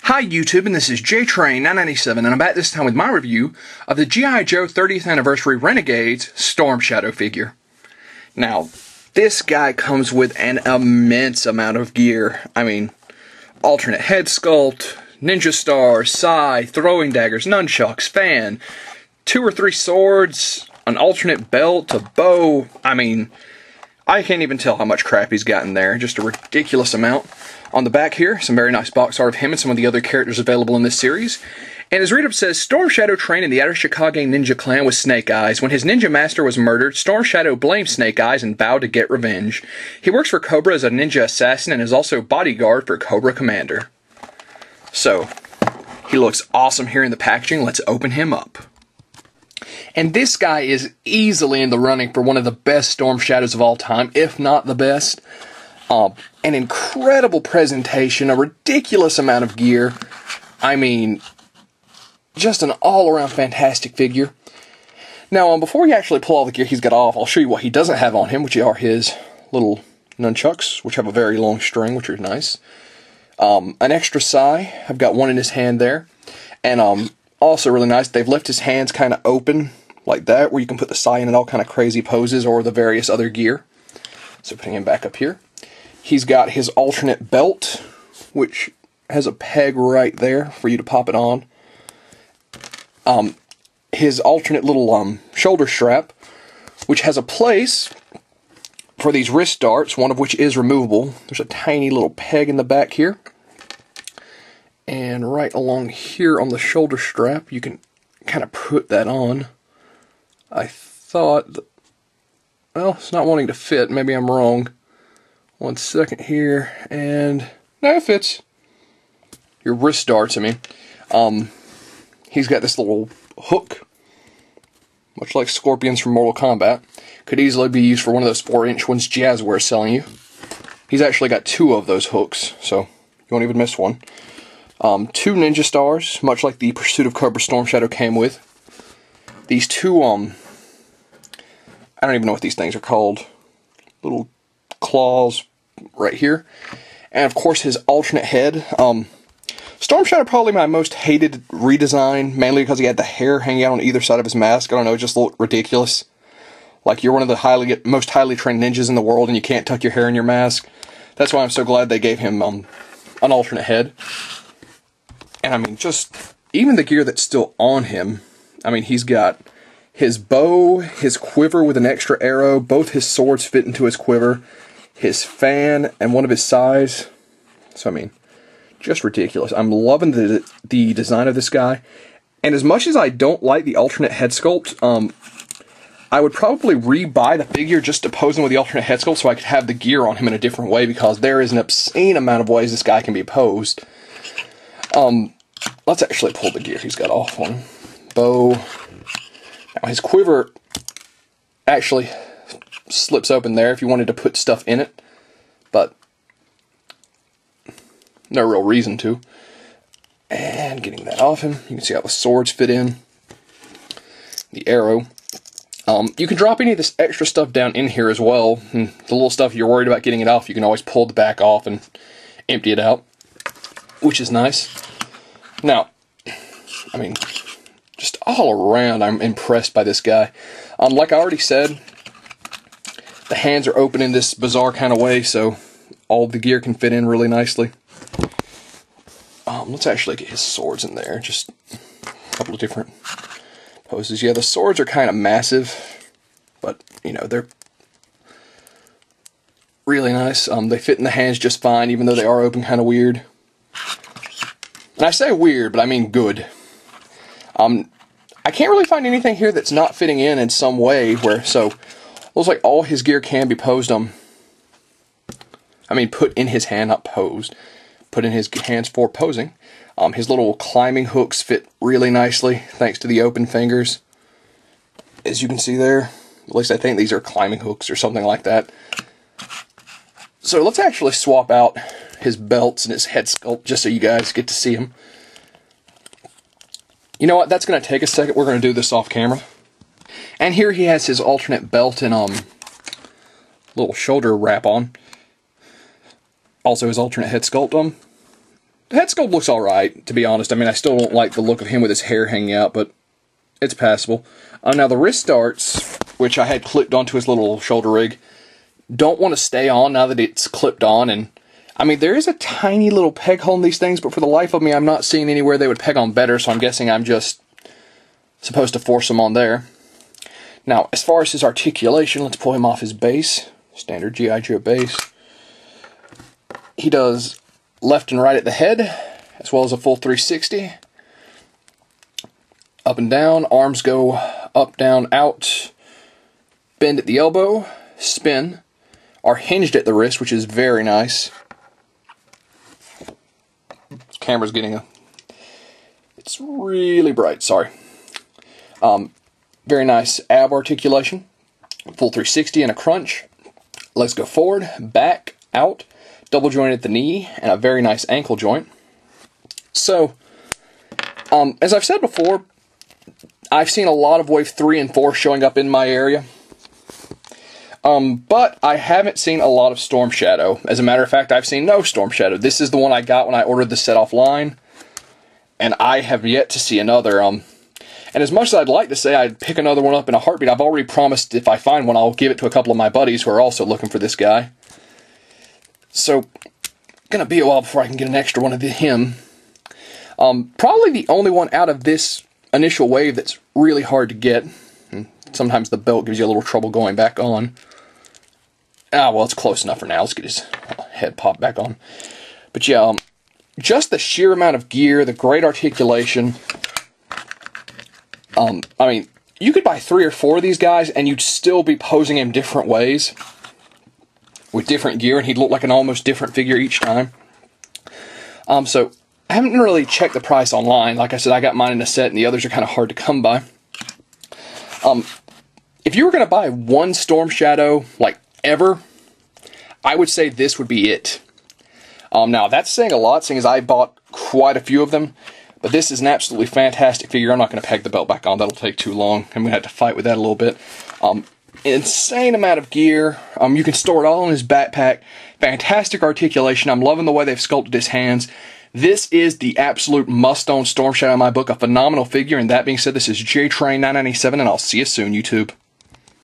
Hi YouTube, and this is JTrain997, and I'm back this time with my review of the G.I. Joe 30th Anniversary Renegades Storm Shadow figure. Now, this guy comes with an immense amount of gear. I mean, alternate head sculpt, ninja stars, sai, throwing daggers, nunchucks, fan, 2 or 3 swords, an alternate belt, a bow. I mean, I can't even tell how much crap he's got in there. Just a ridiculous amount. On the back here, some very nice box art of him and some of the other characters available in this series. And his read-up says, Storm Shadow trained in the Outer Chicago ninja clan with Snake Eyes. When his ninja master was murdered, Storm Shadow blamed Snake Eyes and vowed to get revenge. He works for Cobra as a ninja assassin and is also bodyguard for Cobra Commander. So, he looks awesome here in the packaging. Let's open him up. And this guy is easily in the running for one of the best Storm Shadows of all time, if not the best. An incredible presentation, a ridiculous amount of gear. I mean, just an all-around fantastic figure. Now, before we actually pull all the gear he's got off, I'll show you what he doesn't have on him, which are his little nunchucks, which have a very long string, which are nice. An extra sai. I've got one in his hand there. And also really nice, they've left his hands kind of open, like that, where you can put the sai in all kind of crazy poses or the various other gear. So putting him back up here. He's got his alternate belt, which has a peg right there for you to pop it on. His alternate little shoulder strap, which has a place for these wrist darts, one of which is removable. There's a tiny little peg in the back here. And right along here on the shoulder strap, you can kind of put that on. I thought that, well, it's not wanting to fit. Maybe I'm wrong. 1 second here, and no, it fits. Your wrist darts, I mean. He's got this little hook, much like Scorpions from Mortal Kombat. Could easily be used for one of those 4-inch ones Jazzware's selling you. He's actually got 2 of those hooks, so you won't even miss one. 2 ninja stars, much like the Pursuit of Cobra Storm Shadow came with. These 2, I don't even know what these things are called. Little claws right here, and of course his alternate head. Storm Shadow, probably my most hated redesign, mainly because he had the hair hanging out on either side of his mask. I don't know, it just looked ridiculous. Like you're one of the most highly trained ninjas in the world and you can't tuck your hair in your mask. That's why I'm so glad they gave him an alternate head. And I mean, just even the gear that's still on him. I mean, he's got his bow, his quiver with an extra arrow, both his swords fit into his quiver, his fan, and one of his sais. So, I mean, just ridiculous. I'm loving the design of this guy. And as much as I don't like the alternate head sculpt, I would probably rebuy the figure just to pose him with the alternate head sculpt so I could have the gear on him in a different way, because there is an obscene amount of ways this guy can be posed. Let's actually pull the gear he's got off on him. Bow. Now, his quiver actually slips open there if you wanted to put stuff in it, but no real reason to. And getting that off him, you can see how the swords fit in. The arrow. You can drop any of this extra stuff down in here as well. And the little stuff you're worried about getting it off, you can always pull the back off and empty it out, which is nice. Now, I mean, just all around, I'm impressed by this guy. Like I already said, the hands are open in this bizarre kind of way, so all the gear can fit in really nicely. Let's actually get his swords in there. Just a couple of different poses. Yeah, the swords are kind of massive, but, you know, they're really nice. They fit in the hands just fine, even though they are open kind of weird. And I say weird, but I mean good. I can't really find anything here that's not fitting in some way, where, so, looks like all his gear can be posed, I mean, put in his hand, not posed. Put in his hands for posing. His little climbing hooks fit really nicely, thanks to the open fingers. As you can see there, at least I think these are climbing hooks or something like that. So let's actually swap out his belts and his head sculpt, just so you guys get to see him. You know what, that's going to take a second. We're going to do this off camera. And here he has his alternate belt and little shoulder wrap on. Also his alternate head sculpt. The head sculpt looks alright, to be honest. I mean, I still don't like the look of him with his hair hanging out, but it's passable. Now, the wrist darts, which I had clipped onto his little shoulder rig, don't want to stay on now that it's clipped on. And I mean, there is a tiny little peg hole in these things, but for the life of me, I'm not seeing anywhere they would peg on better, so I'm guessing I'm just supposed to force them on there. Now, as far as his articulation, let's pull him off his base. Standard G.I. Joe base. He does left and right at the head, as well as a full 360. Up and down, arms go up, down, out, bend at the elbow, spin, are hinged at the wrist, which is very nice. Camera's getting it's really bright, sorry. Very nice ab articulation, full 360 and a crunch. Legs go forward, back, out, double joint at the knee, and a very nice ankle joint. So, as I've said before, I've seen a lot of Wave 3 and 4 showing up in my area. But I haven't seen a lot of Storm Shadow. As a matter of fact, I've seen no Storm Shadow. This is the one I got when I ordered the set offline, and I have yet to see another. And as much as I'd like to say I'd pick another one up in a heartbeat, I've already promised if I find one, I'll give it to a couple of my buddies who are also looking for this guy. So, gonna be a while before I can get an extra one of him. Probably the only one out of this initial wave that's really hard to get. And sometimes the belt gives you a little trouble going back on. Ah, well, it's close enough for now. Let's get his head popped back on. But yeah, just the sheer amount of gear, the great articulation. I mean, you could buy 3 or 4 of these guys and you'd still be posing him different ways with different gear, and he'd look like an almost different figure each time. So I haven't really checked the price online. Like I said, I got mine in a set, and the others are kind of hard to come by. If you were going to buy one Storm Shadow, like, ever, I would say this would be it. Now, that's saying a lot, seeing as I bought quite a few of them, but this is an absolutely fantastic figure. I'm not going to peg the belt back on. That'll take too long. I'm going to have to fight with that a little bit. Insane amount of gear. You can store it all in his backpack. Fantastic articulation. I'm loving the way they've sculpted his hands. This is the absolute must-own Storm Shadow in my book. A phenomenal figure. And that being said, this is JTrain997, and I'll see you soon, YouTube.